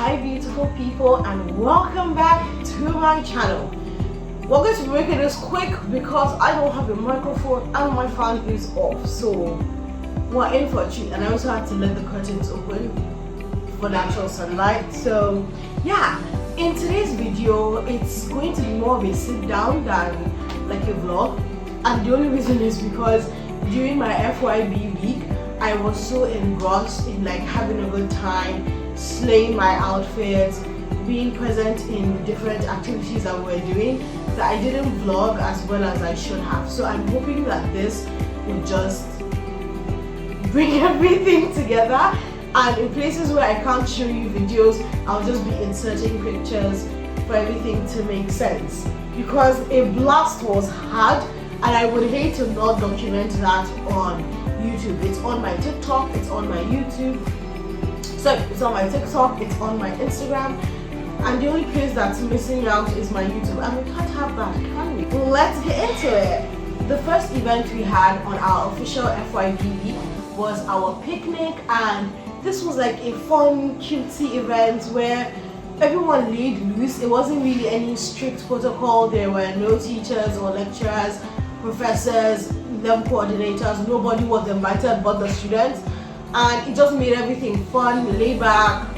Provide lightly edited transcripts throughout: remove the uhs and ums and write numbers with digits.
Hi beautiful people, and welcome back to my channel. We're going to be making this quick because I don't have a microphone and my fan is off, so we're in for a treat. And I also had to let the curtains open for natural sunlight. So yeah, in today's video it's going to be more of a sit down than like a vlog, and the only reason is because during my FYB week I was so engrossed in like having a good time, slaying my outfits, being present in different activities that we're doing, that I didn't vlog as well as I should have. So I'm hoping that this will just bring everything together, and in places where I can't show you videos, I'll just be inserting pictures for everything to make sense, because a blast was had and I would hate to not document that on YouTube. It's on my TikTok, it's on my YouTube. So it's on my TikTok, it's on my Instagram, and the only place that's missing out is my YouTube, and we can't have that, can we? Well, let's get into it. The first event we had on our official FYB week was our picnic, and this was like a fun, cutesy event where everyone laid loose. It wasn't really any strict protocol. There were no teachers or lecturers, professors, level coordinators. Nobody was invited but the students, and it just made everything fun, laid back,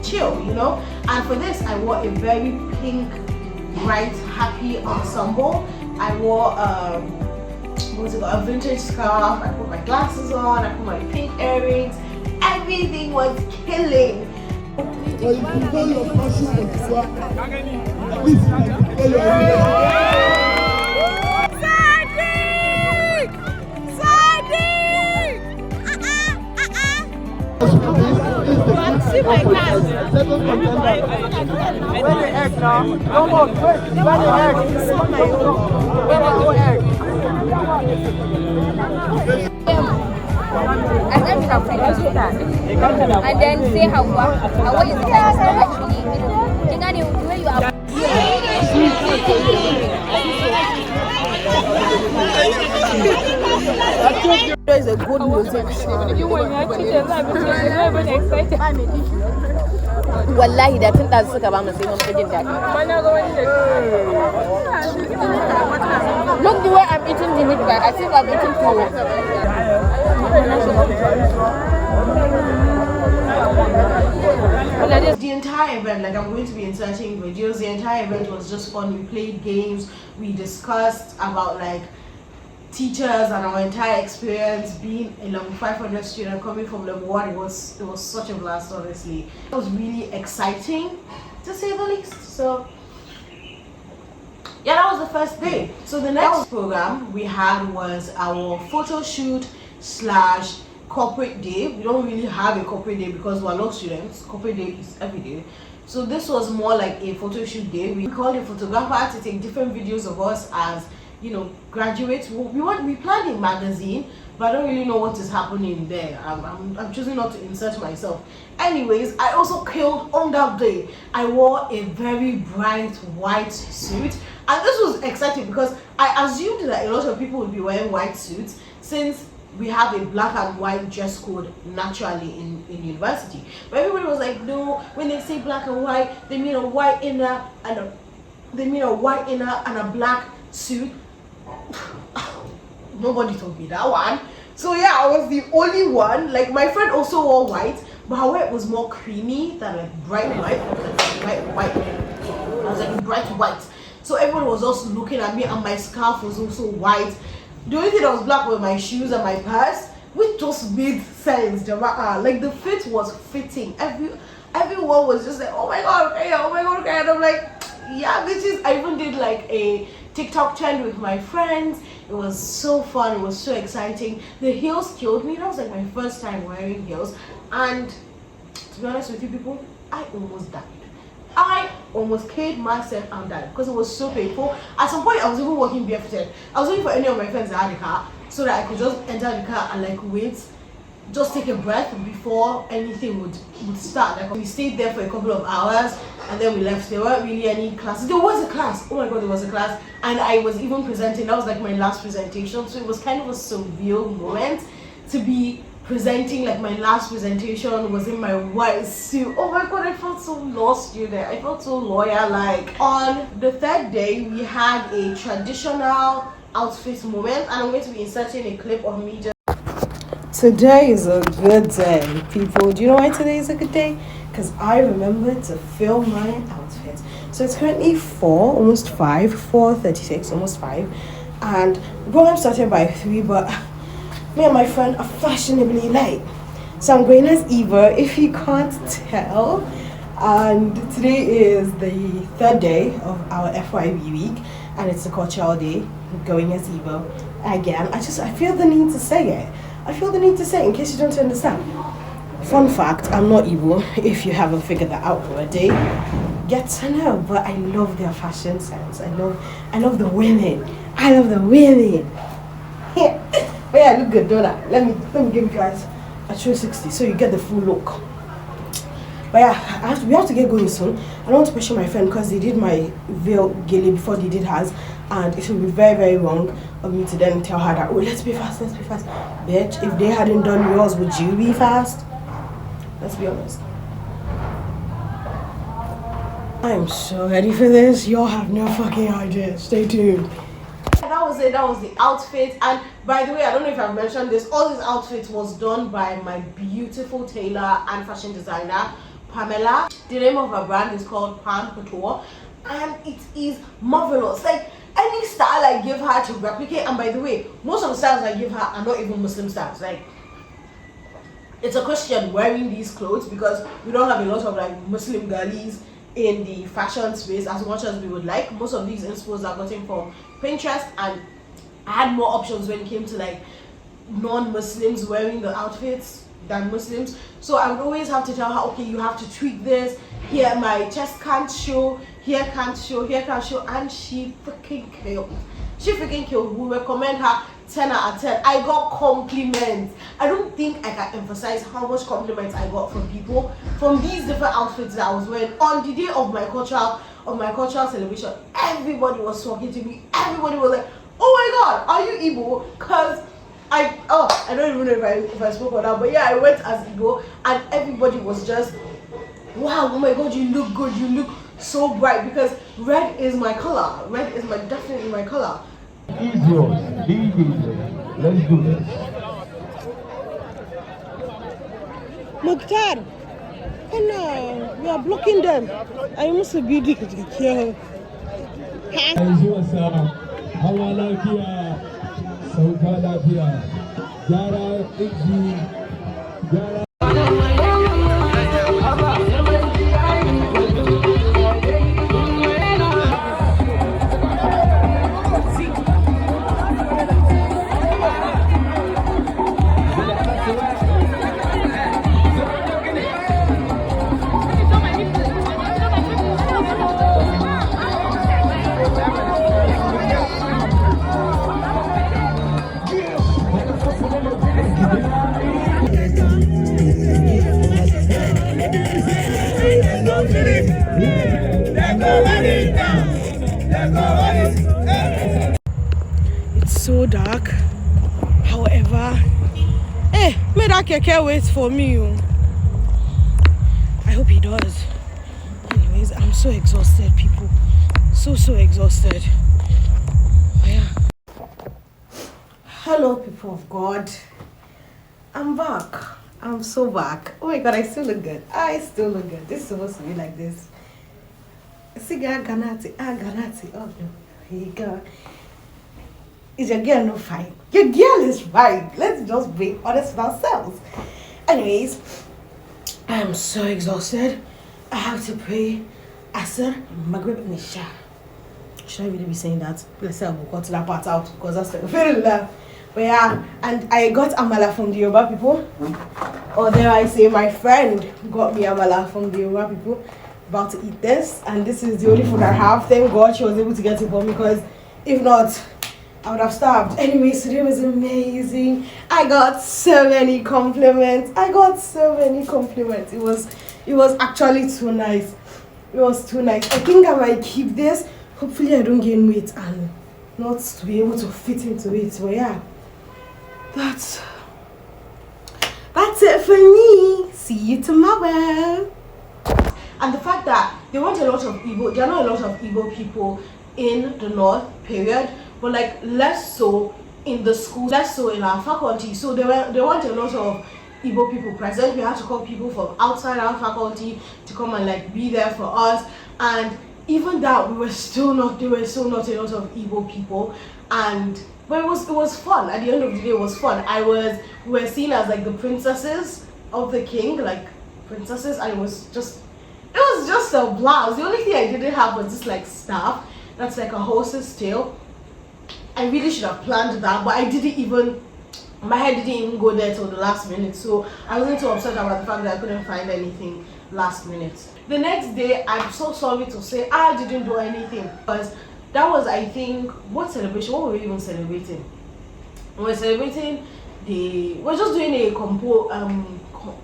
chill, you know. And for this I wore a very pink, bright, happy ensemble. I wore a vintage scarf, I put my glasses on, I put my pink earrings. Everything was killing. See my class. Where the egg now? No more. Where the egg? Where the egg? I went to that and then say how is the time actually where you are. There is a good music. You were actually very excited. Wallahi da tun da suka ba mu sai mun jin daɗi. Look the way I'm eating the meat bag. I think I'm eating two. The entire event, like I'm going to be inserting videos, the entire event was just fun. We played games, we discussed about like teachers and our entire experience being a level 500 student coming from level 1. It was such a blast, honestly. It was really exciting, to say the least. So yeah, that was the first day. So the next program we had was our photo shoot slash corporate day. We don't really have a corporate day because we're not students. Corporate day is every day. So this was more like a photo shoot day. We called a photographer to take different videos of us as, you know, graduates. We planned a magazine, but I don't really know what is happening there. I'm choosing not to insert myself. Anyways, I also killed on that day. I wore a very bright white suit, and this was exciting because I assumed that a lot of people would be wearing white suits since we have a black and white dress code naturally in university. But everybody was like, no, when they say black and white, they mean a white inner and a black suit. Nobody told me that one. So yeah, I was the only one. Like my friend also wore white, but her hair was more creamy than like bright white. I was like bright white. So everyone was also looking at me, and my scarf was also white. The only thing that was black were my shoes and my purse, which just made sense. Like the fit was fitting. Everyone was just like, oh my god, okay, oh my god, okay. And I'm like, yeah, bitches. I even did like a TikTok trend with my friends. It was so fun, it was so exciting. The heels killed me. That was like my first time wearing heels, and to be honest with you people, I almost died. I almost killed myself and died because it was so painful. At some point I was even walking barefooted. I was waiting for any of my friends that had a car so that I could just enter the car and like wait, just take a breath before anything would start. Like we stayed there for a couple of hours and then we left. There weren't really any classes. There was a class. Oh my god, there was a class, and I was even presenting. That was like my last presentation, so it was kind of a surreal moment to be presenting, like my last presentation was in my white suit. Oh my god, I felt so lost you there. I felt so loyal. Like on the third day we had a traditional outfit moment, and I'm going to be inserting a clip of me just. Today is a good day, people. Do you know why today is a good day? Because I remembered to film my outfit. So it's currently 4:36, almost 5. And program started by 3, but me and my friend are fashionably late. So I'm going as Eva, if you can't tell. And today is the third day of our FYB week, and it's a cultural day, going as Eva. Again, I feel the need to say it. I feel the need to say it in case you don't understand. Fun fact, I'm not Igbo, if you haven't figured that out already. Get to know, but I love their fashion sense. I love the women. I love the women. But yeah, I look good, don't I? Let me give you guys a 360 so you get the full look. But yeah, we have to get going soon. I don't want to pressure my friend because they did my veil gilly before they did hers, and it would be very, very wrong of me to then tell her that, oh, let's be fast. Bitch, if they hadn't done yours, would you be fast? Let's be honest. I'm so ready for this. Y'all have no fucking idea. Stay tuned. That was it. That was the outfit. And by the way, I don't know if I've mentioned this, all these outfits was done by my beautiful tailor and fashion designer, Pamela. The name of her brand is called Pan Couture, and it is marvelous. Like any style I give her to replicate, and by the way, most of the styles I give her are not even Muslim styles. Like, it's a question wearing these clothes because we don't have a lot of like Muslim girlies in the fashion space as much as we would like. Most of these inspos are gotten from Pinterest, and I had more options when it came to like non-Muslims wearing the outfits than Muslims. So I would always have to tell her, okay, you have to tweak this. Here my chest can't show, here can't show, here can't show, and she freaking killed. She freaking killed. We recommend her 10 out of 10. I got compliments. I don't think I can emphasize how much compliments I got from people from these different outfits that I was wearing on the day of my cultural celebration. Everybody was talking to me. Everybody was like, oh my god, are you Igbo? Because I don't even know if I spoke on that, but yeah, I went as Igbo, and everybody was just, wow, oh my god, you look good, you look so bright, because red is my color. Red is definitely my color. Easy, let's do this. Mukhtar, oh no, we are blocking them. I must be here. Hawa lafiya, sauka lafiya, gyara ɗinki, gyara. It's so dark. However, hey, may that keke wait for me. I hope he does. Anyways, I'm so exhausted, people. So exhausted. Oh, yeah. Hello, people of God. I'm back. I'm so back. Oh my god, I still look good. This is supposed to be like this. Ganati. Oh no, here you go. Is your girl not fine? Your girl is fine. Let's just be honest with ourselves. Anyways, I'm so exhausted. I have to pray Asr, Maghrib, and Isha. Should I really be saying that? Let's say I'll cut that part out because that's like very loud. But yeah, and I got amala from the Yoruba people. Or dare I say, my friend got me amala from the Yoruba people. About to eat this, and this is the only food I have. Thank God she was able to get it for me, because if not, I would have starved. Anyways, today was amazing. I got so many compliments. It was actually too nice. It was too nice. I think I might keep this. Hopefully I don't gain weight and not to be able to fit into it. But yeah, that's it for me. See you tomorrow. And the fact that there are not a lot of Igbo people in the north, period, but like less so in the school, less so in our faculty. So there weren't a lot of Igbo people present. We had to call people from outside our faculty to come and like be there for us. And even that, there were still not a lot of Igbo people. But it was fun. At the end of the day, it was fun. We were seen as like the princesses of the king, like princesses, and it was just a blast. The only thing I didn't have was just like staff. That's like a horse's tail. I really should have planned that, but my head didn't even go there till the last minute. So I wasn't too upset about the fact that I couldn't find anything last minute. The next day, I'm so sorry to say I didn't do anything, because that was, I think, what celebration? What were we even celebrating? We're just doing a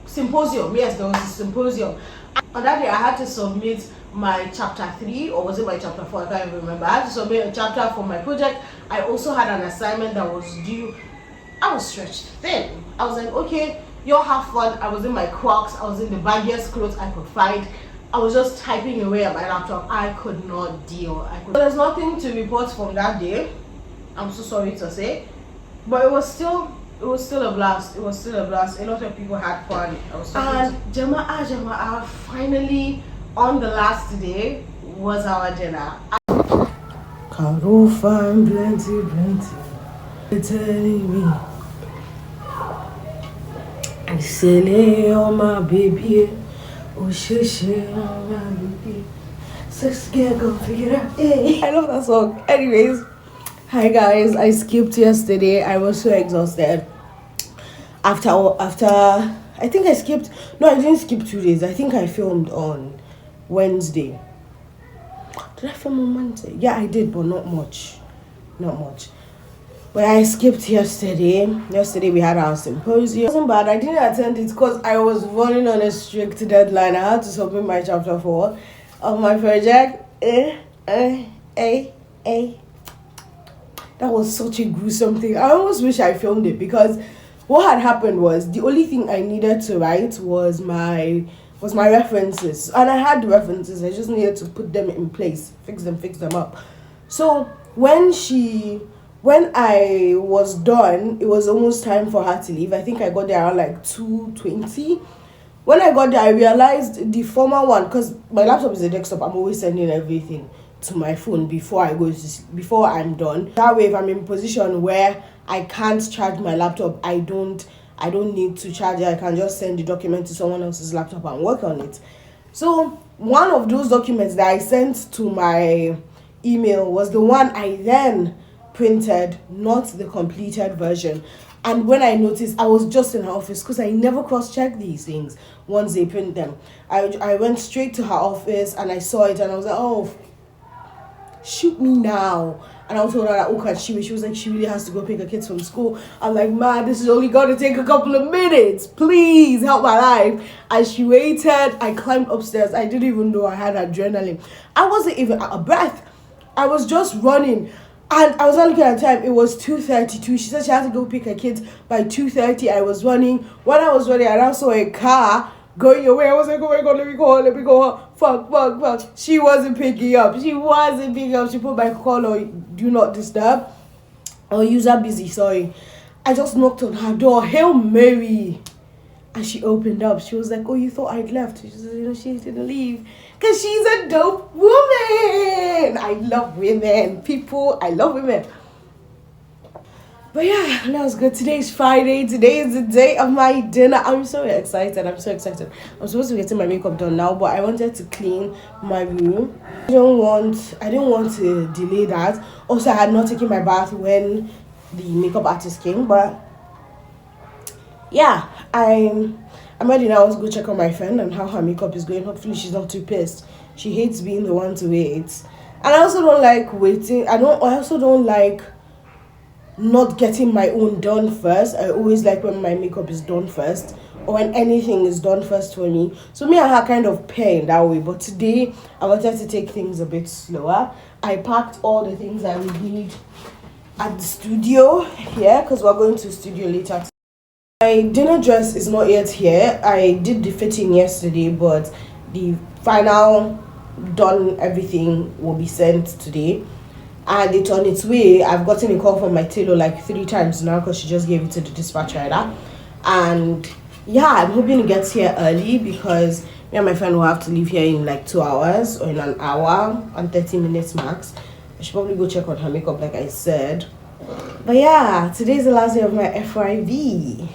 symposium. Yes, there was a symposium. On that day, I had to submit my chapter 3, or was it my chapter 4? I can't even remember. I had to submit a chapter for my project. I also had an assignment that was due. I was stretched thin. I was like, okay, y'all have fun. I was in my Crocs. I was in the baggiest clothes I could find. I was just typing away at my laptop. I could not deal. There's nothing to report from that day. I'm so sorry to say, but it was still a blast. It was still a blast. A lot of people had fun. And Jama'a, finally on the last day was our dinner. Caro fine, plenty. It's telling me I say, oh my baby, oh she, oh my baby. Let's go figure it out. Hey. I love that song. Anyways, hi guys. I skipped yesterday. I was so exhausted. After I think I skipped. No, I didn't skip 2 days. I think I filmed on Wednesday. Did I film on Wednesday? Yeah, I did, but not much. But I skipped yesterday. Yesterday we had our symposium. It wasn't bad. I didn't attend it because I was running on a strict deadline. I had to submit my chapter 4 of my project. That was such a gruesome thing. I almost wish I filmed it, because what had happened was the only thing I needed to write was my references, and I had the references. I just needed to put them in place, fix them up. So when I was done, it was almost time for her to leave. I think I got there around like 2:20. When I got there, I realized the former one, because my laptop is a desktop, I'm always sending everything to my phone before I'm done. That way, if I'm in a position where I can't charge my laptop, I don't need to charge it. I can just send the document to someone else's laptop and work on it. So one of those documents that I sent to my email was the one I then printed, not the completed version. And when I noticed, I was just in her office, because I never cross-check these things once they print them. I went straight to her office and I saw it and I was like, oh, shoot me now. And I told her that, oh, she was like, she really has to go pick her kids from school. I'm like, man, this is only going to take a couple of minutes. Please help my life. And she waited. I climbed upstairs. I didn't even know I had adrenaline. I wasn't even out of breath. I was just running. And I was not looking at the time. It was 2:32. She said she had to go pick her kids by 2:30. I was running. When I was running, I now saw a car going away. I was like, oh my God, let me go. Fuck. She wasn't picking up. She put my call on do not disturb or user busy, sorry. I just knocked on her door. Hail Mary. And she opened up. She was like, oh, you thought I'd left? She said, she didn't leave. Because she's a dope woman. I love women. I love women. But yeah, that was good. Today's Friday. Today is the day of my dinner. I'm so excited. I'm supposed to be getting my makeup done now, but I wanted to clean my room. I didn't want to delay that. Also, I had not taken my bath when the makeup artist came, but yeah, I'm ready now to go check on my friend and how her makeup is going. Hopefully she's not too pissed. She hates being the one to wait. And I also don't like waiting. I also don't like not getting my own done first. I always like when my makeup is done first, or when anything is done first for me. So me and her kind of pair in that way. But today I wanted to take things a bit slower. I packed all the things I would need at the studio here, because we're going to the studio later. My dinner dress is not yet here. I did the fitting yesterday, but the final done everything will be sent today. And it's on its way. I've gotten a call from my tailor like 3 times now because she just gave it to the dispatch rider. And yeah, I'm hoping it gets here early because me and my friend will have to leave here in like 2 hours or in an hour and 30 minutes max. I should probably go check on her makeup like I said. But yeah, today's the last day of my FYB.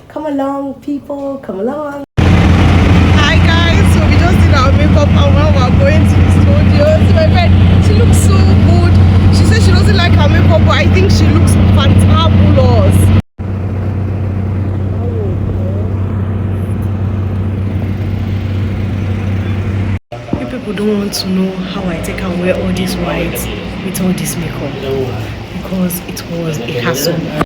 Come along, people, come along. Hi guys, so we just did our makeup and now we're going to the studio. So my friend, she looks so good. She said she doesn't like her makeup, but I think she looks fantabulous. You people don't want to know how I take and wear all this white with all this makeup because it was a hassle.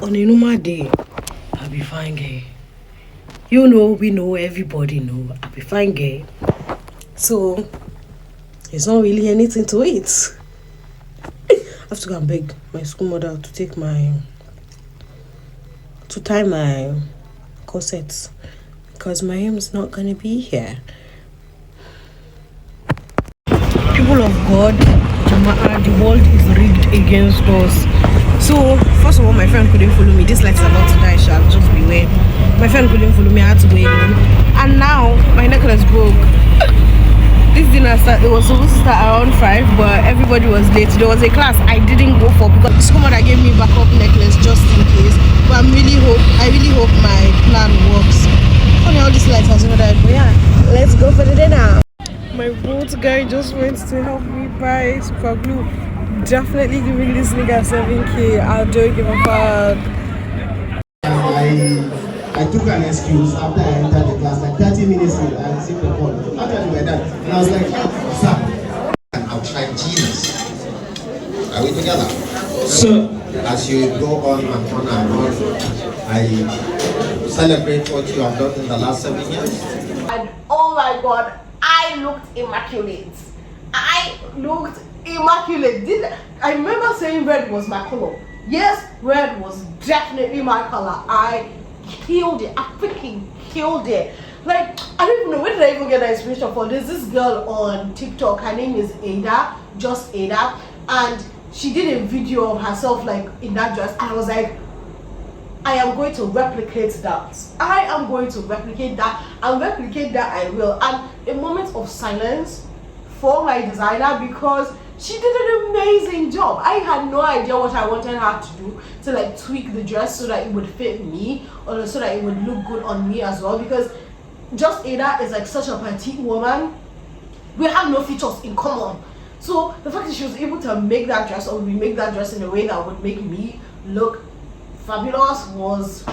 On a normal day, I'll be fine, gay. You know, we know, everybody know, I'll be fine, gay. So, it's not really anything to it. I have to go and beg my school mother to take to tie my corsets because my hymn's not gonna be here. People of God, the world is rigged against us. So first of all, my friend couldn't follow me. This light is about to die, shall just beware. My friend couldn't follow me, I had to wait. And now my necklace broke. This dinner it was supposed to start around 5, but everybody was late. There was a class I didn't go for because the school mother gave me backup necklace just in case. But I really hope my plan works. Funny how this light has not died, but yeah, let's go for the dinner. My boat guy just went to help me buy super glue. Definitely giving this nigga 7K. I don't give a fuck. I took an excuse after I entered the class, like 30 minutes later, I received the call. After we were done, and I was like, sir, an outside genius. Are we together? so As you go on and on and on, I celebrate what you have done in the last 7 years. And oh my god, I looked immaculate. I looked immaculate. I remember saying red was my color. Yes, red was definitely my color. I killed it. I freaking killed it. Like, I don't even know where did I even get that inspiration from. There's this girl on TikTok. Her name is Ada, just Ada, and she did a video of herself like in that dress. And I was like, I am going to replicate that. I am going to replicate that, and replicate that I will. And a moment of silence for my designer because she did an amazing job. I had no idea what I wanted her to do to like tweak the dress so that it would fit me or so that it would look good on me as well, because just Ada is like such a petite woman. We have no features in common. So the fact that she was able to make that dress or remake that dress in a way that would make me look fabulous was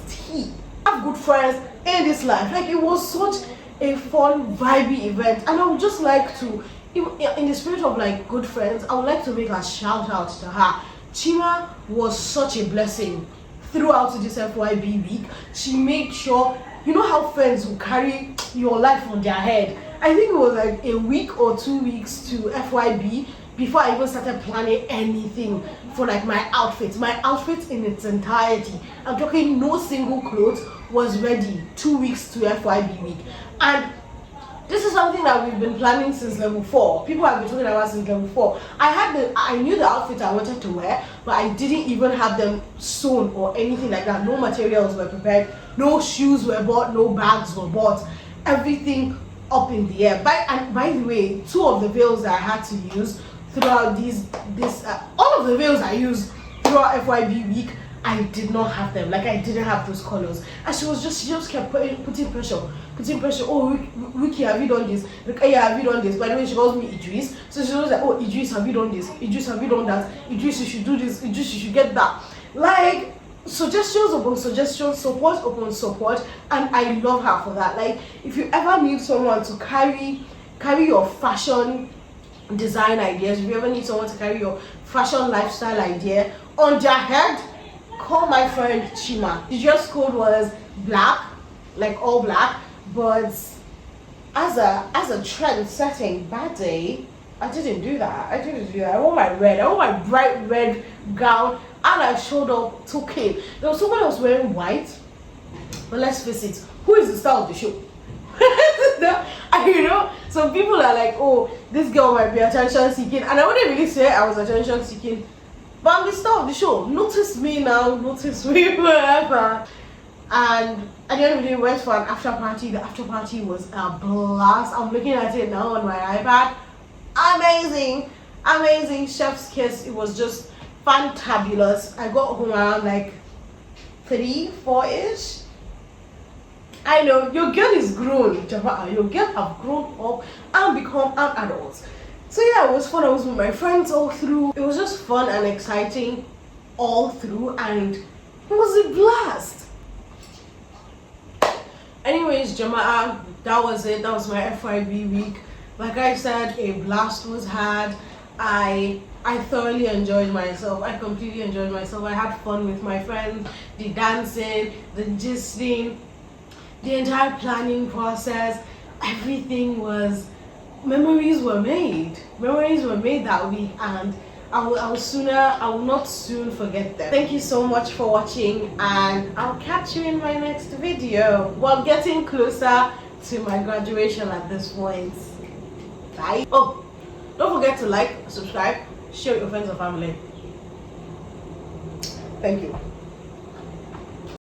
tea. I have good friends in this life. Like, it was such a fun, vibey event, and I would just like to, in the spirit of like good friends, I would like to make a shout out to her. Chima was such a blessing throughout this FYB week. She made sure, you know how friends will carry your life on their head. I think it was like a week or 2 weeks to FYB before I even started planning anything for like my outfit. My outfit in its entirety, I'm talking no single clothes, was ready 2 weeks to FYB week. And this is something that we've been planning since level 4. People have been talking about since level 4. I knew the outfit I wanted to wear, but I didn't even have them sewn or anything like that. No materials were prepared, no shoes were bought, no bags were bought. Everything up in the air. By the way, 2 of the veils that I had to use throughout all of the veils I used throughout FYB week, I did not have them. Like, I didn't have those colors, and she just kept putting pressure. Oh, Wiki, have you done this? Like, oh, yeah, have you done this? By the way, she calls me Idris, so she was like, oh, Idris, have you done this? Idris, have you done that? Idris, you should do this. Idris, you should get that. Like, suggestions upon suggestions, support upon support, and I love her for that. Like, if you ever need someone to carry your fashion design ideas, if you ever need someone to carry your fashion lifestyle idea on their head. Call my friend Chima. The dress code was black, like all black, but as a trend setting baddie, I didn't do that. I wore my bright red gown, and I showed up to Cape. There was someone else wearing white, but let's face it, who is the star of the show? You know, some people are like, oh, this girl might be attention seeking, and I wouldn't really say I was attention seeking, but I'm the star of the show. Notice me now, notice me wherever. And at the end of the day, we went for an after party. The after party was a blast. I'm looking at it now on my iPad. Amazing, chef's kiss. It was just fantabulous. I got home around like 3-4ish. I know your girl is grown, Jama'a. Your girl have grown up and become an adult. So yeah, it was fun. I was with my friends all through. It was just fun and exciting all through, and it was a blast. Anyways, Jama'a, that was it. That was my FYB week. Like I said, a blast was had. I thoroughly enjoyed myself. I completely enjoyed myself. I had fun with my friends, the dancing, the gisting, the entire planning process. Everything was, memories were made that week, and I will not soon forget them. Thank you so much for watching, and I'll catch you in my next video. We're getting closer to my graduation at this point. Bye. Oh, don't forget to like, subscribe, share with your friends and family. Thank you.